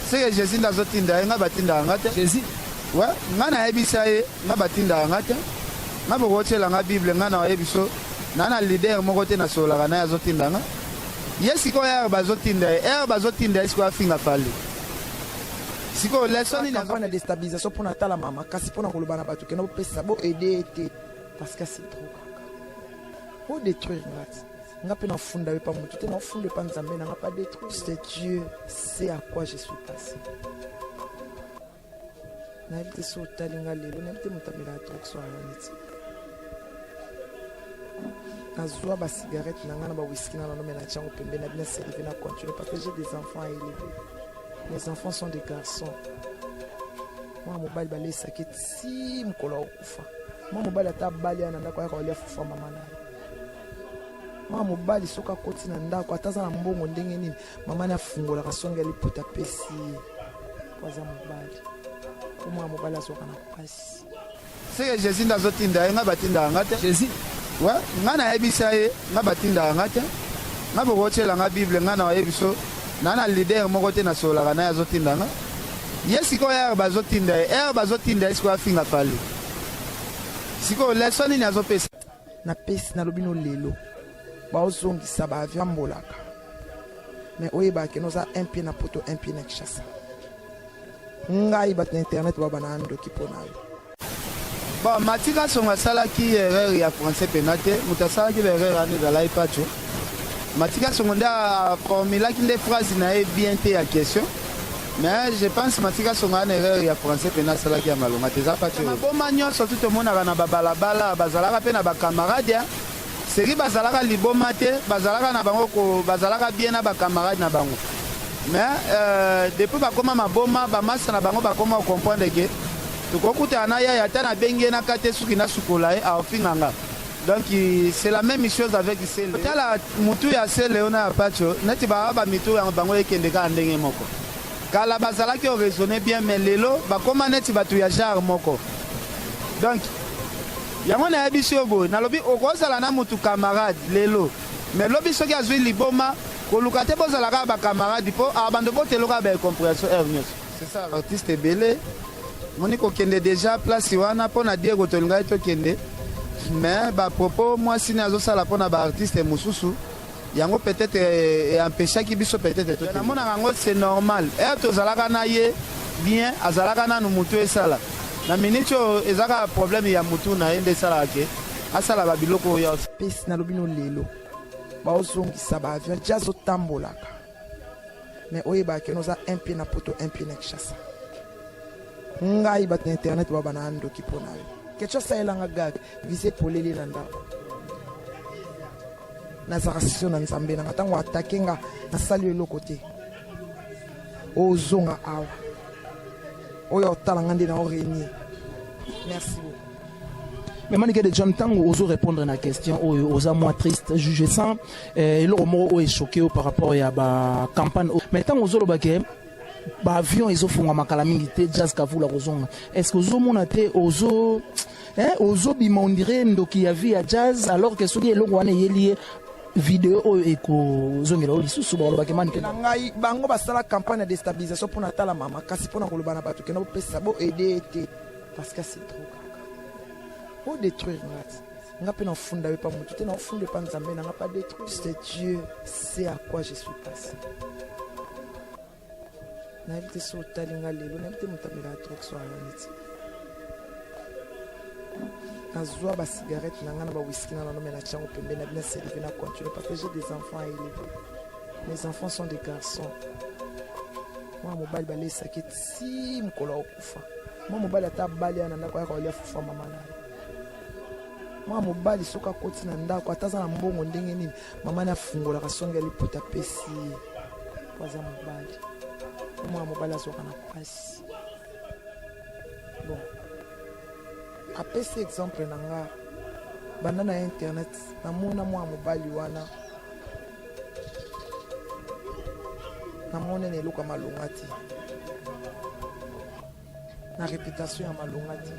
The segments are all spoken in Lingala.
C'est que Jésus n'a pas tinda, n'a pas tinda ngate. Jésus. Ouais, n'a na ebisaye, n'a pas tinda ngate. N'a pas roté la Bible, n'a na ebiso. N'a na leader mon côté na sola, n'a ya zotinda nga. Yes, iko ya bazotinda, bazotinda est-ce qu'on finga fali. Siko lesson il a une déstabilisation pour Natala mama, kasi pour na kolobana batu ke no pesa bo aider parce que c'est trop. Pour détruire nga pe na funda pas mutu te na funda pa nzambe na pas détruire. C'est Dieu sait à quoi je suis passé. Na évité so talinga lelo, na évité mutamela trop so aloniti. Nazwa ba cigarette na nga na ba whisky na no mena chango pembe na bien servir na continuer parce que j'ai des enfants à élever. Les enfants sont des garçons. Moi mobile balé saket si mkola okufa. Moi mobile ata bali ana ndako ya kolia fufa mama na. Moi mobile soka koti na ndako ataza na mbongo ndenge nini mama na fungola kasonga liputa pesi. Kwaza mobile. Moi mobile asoka na pasi. C'est que Jésus n'a zotinda nga batinda ngate. Jésus. Ouais, nga na ebisaye nga batinda ngate. Nga bokoche la nga Bible nga na ebiso. Nana leader mon côté na sola na ya zotinda nga. Yes, iko ya bazotinda, bazotinda est-ce qu'on finga fali. Siko lesson ni azopesa. Na pesi na lobino lelo. Ba ozongisa ba avion mbolaka. Mais oyeba ke noza un pied na poto, un pied na kishasa. Ngai bat na internet ba bana ndo kipona. Bon, matika songa sala ki erreur ya français penate, mutasala ki erreur ani da lai pacho. Matika songa formula ki des phrases na bien te ya question. Mais je pense Matika songa une erreur ya français penate sala ki ya malonga teza pacho. Maboma nyonso tout le monde na babalabala bazalaka pe na ba camarade. Seri bazalaka liboma te, bazalaka na bango ko bazalaka bien na ba camarade na bango. Mais depuis bakoma maboma ba masa na bango bakoma comprendre que tukokuta na ya ta na benge na kate suki na sukola a ofinganga. Donc c'est la même chose avec celle. Tala mutu ya celle ona pacho, neti ba mitu ya bango ekende ka ndenge moko. Kala bazalaki o raisonner bien mais lelo bakoma neti batu ya genre moko. Donc yango na yabiso bo na lobi okozala na mutu camarade lelo. Mais lobi soki azwi liboma koluka te bozala ka ba camarade po abando boteloka ba compréhension erneus. C'est ça artiste belé. Moniko kende déjà place wana pona dire ko tolinga to kende. Mais bah propos moi si nazo sala pona ba artiste mususu yango peut-être empêcher ki biso peut-être to. Na mona yango c'est normal. Et to zalaka na ye bien azalaka na mutu esala. Na minicho ezaka problème ya mutu na ende sala ke asala ba biloko ya pesi na lobino lelo. Ba ozongisa ba avion jazo tambolaka. Mais oyeba ke noza un pied na poto un pied na kishasa. Ngai bat internet ba bana ndo kipona. Quelque chose elanga gag visé pour les landa. Na zaration na nzambe na tango attaquer nga na sali le côté. O zonga awa. Oyo talanga ndi na oreni. Merci beaucoup. Mais Manique de John Tango ose répondre à la question aux moins triste juge sans et le mot est choqué par rapport à la campagne mais tant aux autres baguettes ba avion ils offrent ma calamité jazz kavu la rozonga est-ce que aux monaté aux aux bimondire ndoki ya via jazz alors que soki eloko wana yelié vidéo eko zongela oli susu ba loba kemani kena ngai bango basala campagne de déstabilisation pour natala mama kasi pour na kolobana batu ke no pesa bo aider parce que c'est trop. Pour détruire nga pe na funda pas mutu te na funda pa nzambe na pas détruire. C'est Dieu sait à quoi je suis passé. Na évité so talinga lelo na évité mutamela trop so aloniti. Nazwa ba cigarette na nga na ba whisky na no mena chango pembe na bien servir na continuer parce que j'ai des enfants à élever. Mes enfants sont des garçons. Moi mobile balé saket si mkola okufa. Moi mobile ata bali ana ndako ya kolia fufa mama na. Moi mobile soka koti na ndako ataza na mbongo ndenge nini mama na fungola kasonga liputa pesi. Kwaza mobile. Moi mobile asoka na pasi. Bon. Après cet exemple nanga banda na internet na mona moi mobile wana na mona ne luka malongati na réputation ya malongati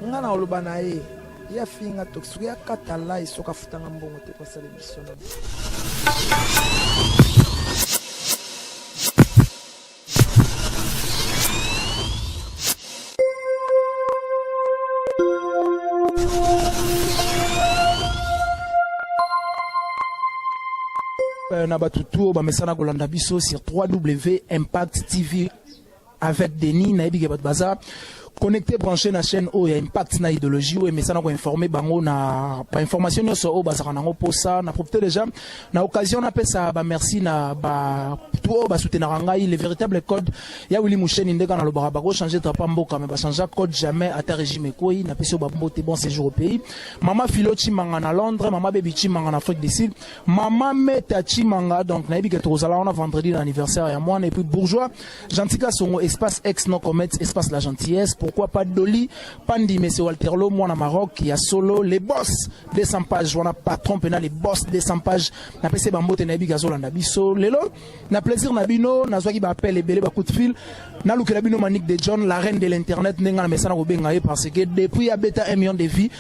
nga na oloba na ye ya finga toxique ya katala isoka futanga mbongo te kwa sala mission. na batutu ba mesana kolanda biso sur www.impact TV avec Denis na ebi ke bat baza connecté branché na chaîne o ya Impact na idéologie ou mesana ko informer bango na pa information nyonso o bazaka nango posa na profiter déjà na occasion na pesa ba merci na ba tout ba soutenir ngai les véritables codes ya Willy Moucheni ndeka na lobara ba ko changer drapeau mboka mais ba changer code jamais à ta régime koi na peso ba mbote bon séjour au pays mama Philo Chimanga na Londres mama Baby Chimanga na Afrique du Sud mama Meta Chimanga donc na ebi ke tozala on a vendredi l'anniversaire ya moi et puis bourgeois Gentika Songo espace ex non commet espace la gentillesse. Pourquoi pas Dolly, Pandi, M. Walter Lo, moi, na Maroc, il y a solo, les boss des 100 pages, on a patron, les boss des 100 pages, na PC Bambo, Tenabi, Gazol, Nabiso, Lelo, na plaisir, Nabino, na Zwagi, Bapel, les bélés, coup de fil, na Luke Nabino, Manik de John, la reine de l'internet, Nenga, na Messana, Robengaye, parce que depuis, Abeta, 1 million de vies,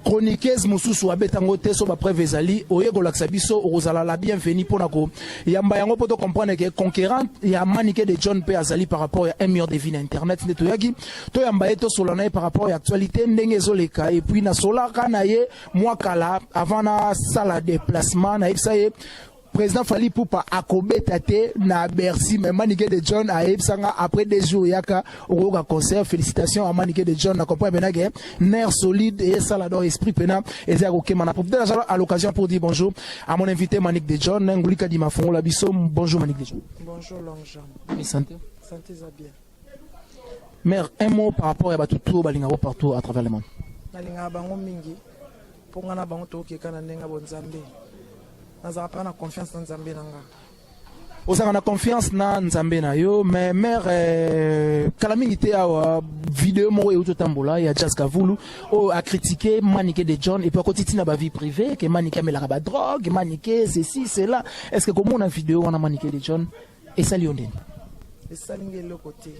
chroniqueuse, Moussou, Abeta, Ngote, Soba, Prévezali, Oye, Golaksabiso, Rosala, la bienvenue, Ponako, Yamba, Yango, pour comprendre que conquérant, il y a Maniké de John P. Azali par rapport à 1 million de vies, internet, Netoyagi, Toyamba, Solana par rapport à l'actualité ndengezoleka et puis na solaka na ye moi kala avant na sala déplacement na epsaye président Fali Poupa akobetate na Bercy mais Maniké de John a epsanga après des jours yaka oga concert félicitations à Maniké de John na comprend benage nerf solide et salador esprit pena et zaroke mana pour à l'occasion pour dire bonjour à mon invité Manik de John ngulika di mafongo la biso bonjour Manik de John. Bonjour Longjam. Santé. Santé za bien. Mère, un mot par rapport à tout balingaro partout à travers le monde. Nalinga bango mingi pour ngana bango to kekana nenga bonzambe. Nazara pas na confiance dans Nzambe nanga. Vous avez confiance na Nzambe na yo mais mère calamité à vidéo mo et tambola ya Jazz Kavulu a critiqué Maniké de John et puis à côté na ba vie privée que Maniké mais la ba drogue Maniké ceci cela est-ce que comment on a vidéo on a Maniké de John et ça liondé. Et ça lingé le côté.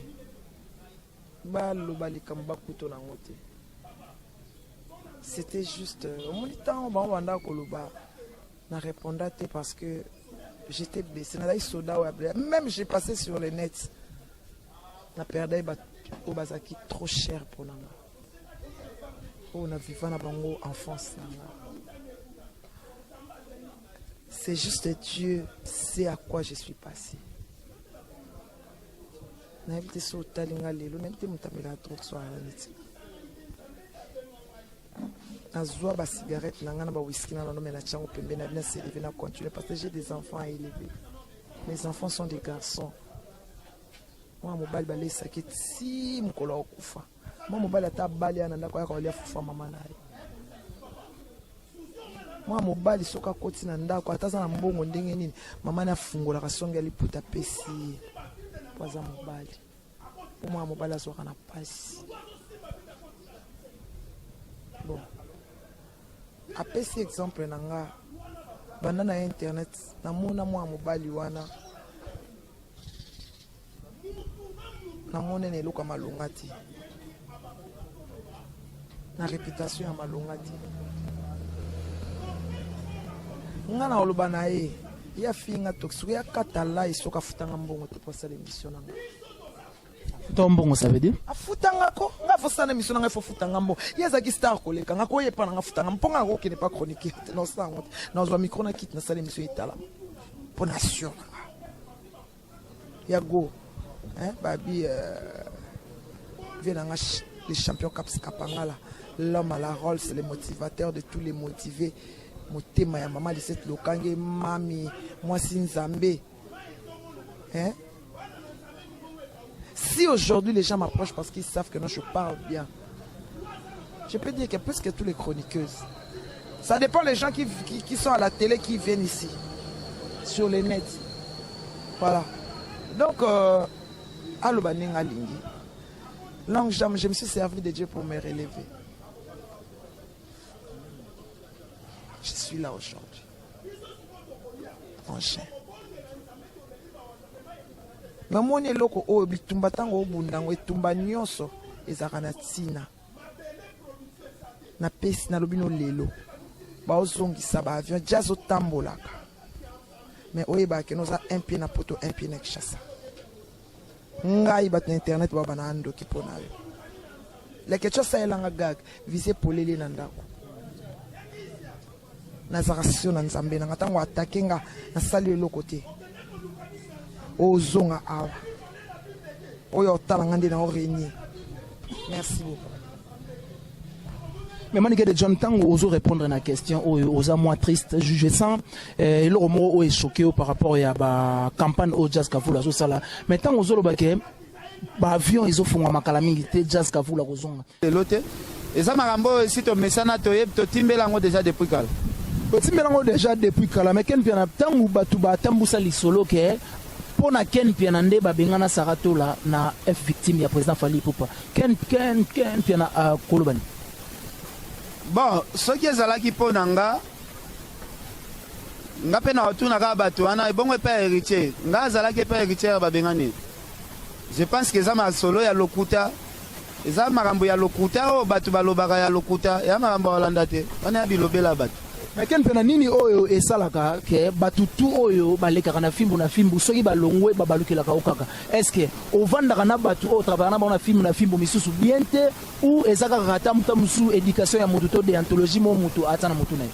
C'était juste au moins temps on a répondu parce que j'étais blessé même j'ai passé sur le net na perdu au bazaki trop cher pour nous on a vécu na bango enfance c'est juste Dieu sait à quoi je suis passé. N'habite sur talinga lelo n'habite mutamela trop soir azwa ba cigarette na ngana ba whisky na no mena chango pembe na bien servir na continuer parce que j'ai des enfants à élever. Mes enfants sont des garçons. Moi mobile ba lesa kiti mukolo okufa. Moi mobile ata bali ana ndako yako alia fufa mama naye. Moi mobile soka koti na ndako ataza na mbongo ndenge nini mama na fungola kasonga liputa pesi. Waza mobali pour moi mobali azoka na pasi bon apesi exemple nanga banda na internet na mona mwa mobali wana na mona ne luka malungati na réputation ya malungati ngana oloba na ye ya finga toxique ya katala isoka futanga mbongo te pour ça l'émission nanga futanga mbongo ça veut dire afutanga ko nga fosana émission nanga fo futanga mbongo yeza ki star koleka nga ko yepa nanga futanga mponga ko ki ne pas chroniquer non ça na zo micro na kit na ça l'émission itala pour nation ya go hein babi venanga les champions caps kapangala l'homme à la rôle c'est le motivateur de tous les motivés. Motema ya maman de cette lokange mami moi Nzambe hein si aujourd'hui les gens m'approchent parce qu'ils savent que non je parle bien je peux dire que plus que tous les chroniqueuses ça dépend les gens qui sont à la télé qui viennent ici sur les nets voilà donc allo baninga lingi longue jamais je me suis servi de Dieu pour me relever. Je suis là aujourd'hui. Enfin. Mais mon eloko o bitumba tango obundango etumba nyonso ezaka na tina. Na pesi na lobino lelo. Ba ozongisa ba avion jazo tambolaka. Mais oyeba ke noza un pied na poto un pied na Kinshasa. Ngai bat na internet ba bana ando kipona yo. Le kecho sa elanga gag viser polele na ndako. nazalaka sio na nzambe nanga ntango atake nga nasali eloko te ozonga awa oyo otala nga nde na orenie. Merci beaucoup. Mais Manike de John Tango oso répondre à la question aux moins triste juge sans et le mot est choqué par rapport à la campagne au jazz kavula so sala mais tant ozo lobake ba avion ils font ma calamité jazz kavula kozonga l'autre et ça marambo si to mesana to yeb to timbelango déjà depuis kala timbelango déjà depuis kala mais ken piana tangu batu ba tambusa lisolo ke pona ken piana nde ba bengana saratola na F victime ya président Fally Ipupa ken piana kolobani. Bon, ce qui est là qui peut nanga, nga pe na otuna ka batu ana bongo pe héritier, nga zala ke pe héritier ba bengani. Je pense que ça ma solo ya lokuta, ça marambo ya lokuta o batu balobaka ya lokuta, ya marambo Holanda te. Wana bilobela batu. Mais ken pena nini oyo esalaka ke batu tu oyo baleka na fimbu soki balongwe babalukela ka okaka. Est-ce que au vanda na batu o travailler na fimbu misusu bien te ou ezaka kata musu éducation ya mutu to déontologie mo mutu atana mutu na.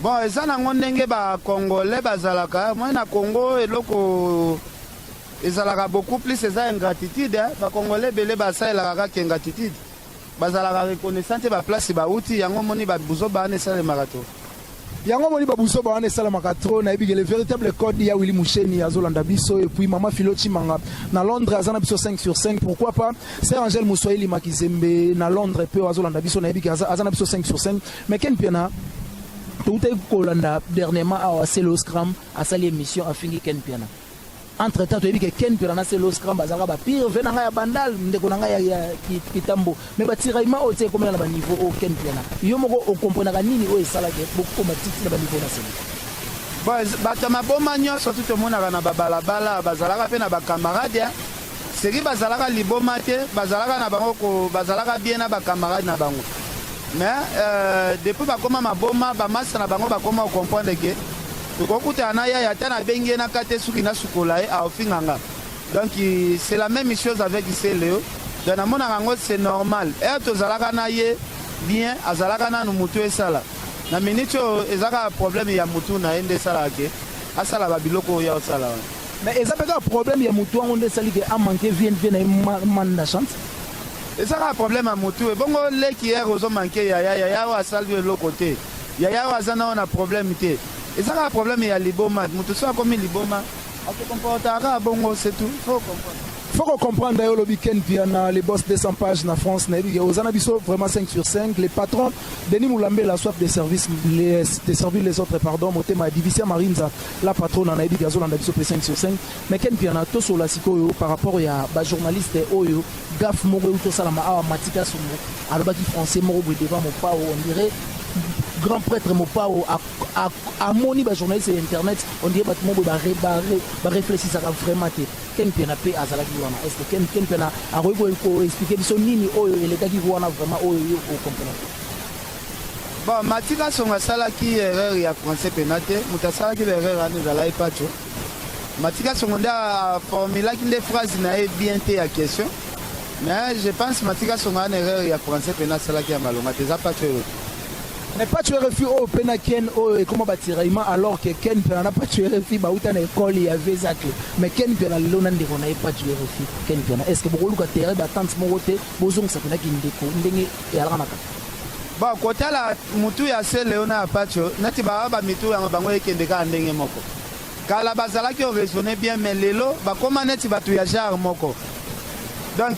Bon, eza na ngondenge ba congolais bazalaka, moi na Congo eloko ezalaka beaucoup plus eza ingratitude, ba congolais belé ba saelaka ka ingratitude. Bazalaka reconnaissante ba place ba uti yango moni ba buzo ba ne sale marato. Yango moni ba buzo ba ne sale marato na ibige le véritable code ya Willy Moucheni azolanda biso et puis Mama Philo Chimanga na Londres azana biso 5 sur 5 pourquoi pas c'est Angel Moussoili Makizembe na Londres pe azolanda biso na ibige azana biso 5 sur 5 mais ken piana tout est kolanda dernièrement à Celo Scrum à sali émission à fingi ken piana. Entre temps tu as dit que ken piana c'est le scrum bazaka ba pire venanga ya bandal ndeko nanga ya kitambo mais batiraima o te comme na ba niveau au ken piana yo moko o comprendre nini o esala ke beaucoup matiti na ba niveau national. Bon batama boma nyonso tout le monde na ba balabala bazalaka pe na ba camarade seri bazalaka liboma te bazalaka na bango ko bazalaka bien na ba camarade na bango mais depuis ba koma maboma ba massa na bango ba koma comprendre que kokuta na ya tana bengi na kate suki na sukola a ofinganga donc c'est la même chose avec Léo dans la mona rango c'est normal et to zalaka na ye bien azalaka na mutu esala na minute ezaka problème ya mutu na ende sala ke asala ba biloko ya osala mais ezaka problème ya mutu onde sali ke a manquer vient na man na chance ezaka problème ya mutu bongo le qui est ozo manquer ya wa salve le côté ya wa zana on a problème té. Et ça a un problème, il y a l'iboma. Nous sommes comme l'iboma. On se comportera bongo, c'est tout. Il faut comprendre. Il faut comprendre d'ailleurs le week-end, puis il y a les boss 200 pages en France. Aux Anabiso, vraiment 5 sur 5. Les patrons, Denis Moulambe, la soif des services, les autres, pardon, mon thème, Division Marinza, la patronne, en Aïbi Gazol, en Abiso, 5 sur 5. Mais Ken Piana, tout sur la Siko, par rapport à journaliste Oyo, Gaf Moro, tout ça, Matika Sumo, alors qui français, Moro, devant mon pao, on dirait. Grand prêtre Mopao à moni ba journaliste internet on dirait ba mo ba réfléchir ça vraiment te ken pena pe azala ki wana est-ce que ken pena a ko expliquer biso nini oyo ele ka ki wana vraiment oyo yo comprendre. Bon matika songa sala ki erreur ya français penate mutasala ki erreur ani za lai pacho matika songa formula ki des phrases na bien te ya question mais je pense matika songa une erreur ya français penate sala ki ya malonga te za pacho. Mais pas tu refus au Penaken et comment bâtir alors que Ken n'a pas tué refus bah où t'as une école il y avait ça mais Ken Pena l'on de on n'avait pas tué refus Ken Pena est-ce que beaucoup de terrain d'attente moroté bozong ça fait qu'il déco ndenge et alors naka bon côté la mutu ya se Léona Apacho nati ba mitu ya bango ekendeka ndenge moko kala bazala qui ont raisonné bien mais lelo ba comment neti batu ya genre moko donc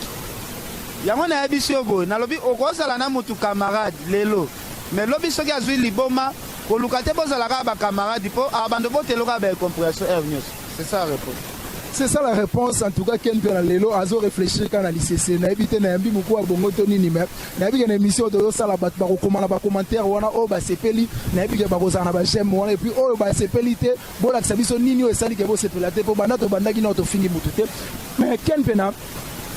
yango na yebisio go na lobi okozala na mutu camarade lelo mais lobi soki azwi liboma koluka te bozalaka ba camarade po abando boteloka ba compréhension erneus c'est ça la réponse. C'est ça la réponse en tout cas Ken Pena lelo azo réfléchir quand na lycée na ebité na yambi muko wa bongo to nini mais na yebika na émission de sala bat ba komana ba commentaire wana o ba sepeli na yebika ba kozana ba j'aime wana et puis o ba sepeli te bola ka biso nini o esali ke bo sepela te po banda to bandaki na to fingi mutu te mais Ken Pena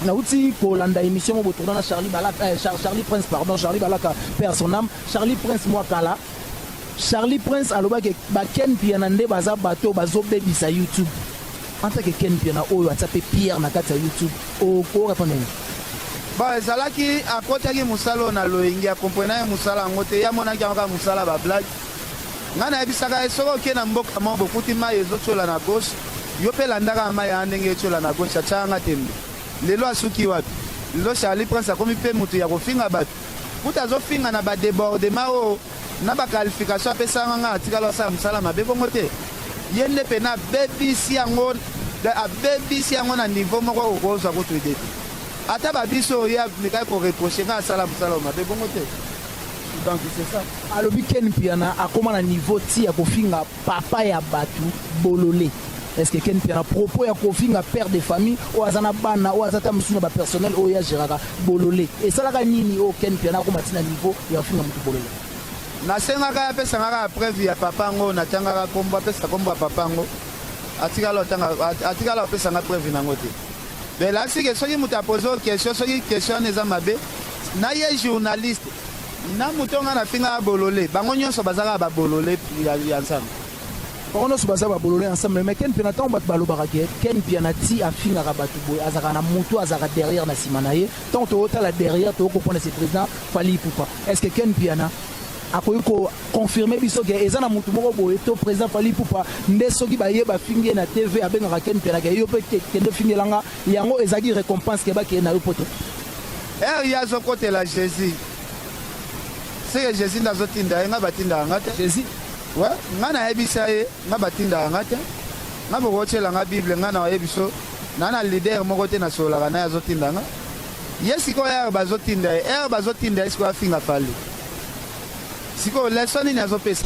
na uti ko landa émission mo tourna na Charlie Balaka Charlie Prince pardon Charlie Balaka père son âme Charlie Prince moi kala Charlie Prince aloba ke ba Ken Piana nde baza bato bazo bebisa YouTube en tant que Ken Piana oyo atsape Pierre na kata YouTube o répondre ba ezalaki akotaki musalo na loingi a comprendre musala ngote ya mona ki anga musala ba blague nga nayebisaka soki oke na mboka mo bokuti mai ezotiola na gauche yo mpe landaka mai ya ndenge etiola na gauche atiaka tembe lelo asuki wapi lelo Charlie Prince akomi mpe moto ya kofinga bato kuta azofinga na badebordema oyo na baqualification apesanga nga atikala osala mosala mabe bongo te ye nde mpe abebisi yango na niveau moko okozwa kutu ede te ata babiso oyo amikai koreproche nga asala mosala mabe bongo te. Donc c'est ça. Alobi Ken Piana akoma na niveau ti ya kofinga papa ya batu bololé. Est-ce que Ken Piana propos ya kofinga père de famille ou azana bana ou azata musuna ba personnel o ya geraka bololé. Et ça la nini o Ken Piana akoma ti na niveau ya kofinga mutu bololé. Na sengaka ya pesa ngaka preuve ya papa ngo na tangaka komba pesa komba papa ngo. Atikala pesa nga preuve nango te. Mais là c'est que soki mutu apose question soki question neza mabe na ye journaliste na mutonga na finga bololé bango nyonso bazaka ba bololé ya ensemble bango nyonso bazaka ba bololé ensemble mais Ken Piana tant bat balobaka ke Ken Piana ti afinga ka batu boy azaka na mutu azaka derrière na simana ye tant to ota la derrière to comprendre ce président Fally Ipupa. Est-ce que Ken Piana akoyi ko confirmer biso ke eza na mutu moko boy to président Fally Ipupa nde soki ba yeba finge na TV abengaka Ken Piana ke yo pe kende fingelanga yango ezaki récompense ke ba ke na yo poto ya zo côté la Jésus. C'est que Jésus n'a pas tinda, n'a pas tinda ngate. Jésus. Ouais, nga na ebisa ye, nga batinda ngate. Nga bokoche la nga Bible nga na ebiso. Na na leader moko te na sola kana ya zotinda nga. Yesiko ya bazotinda, bazotinda esiko afinga Fally. Siko lesson ni azopesa.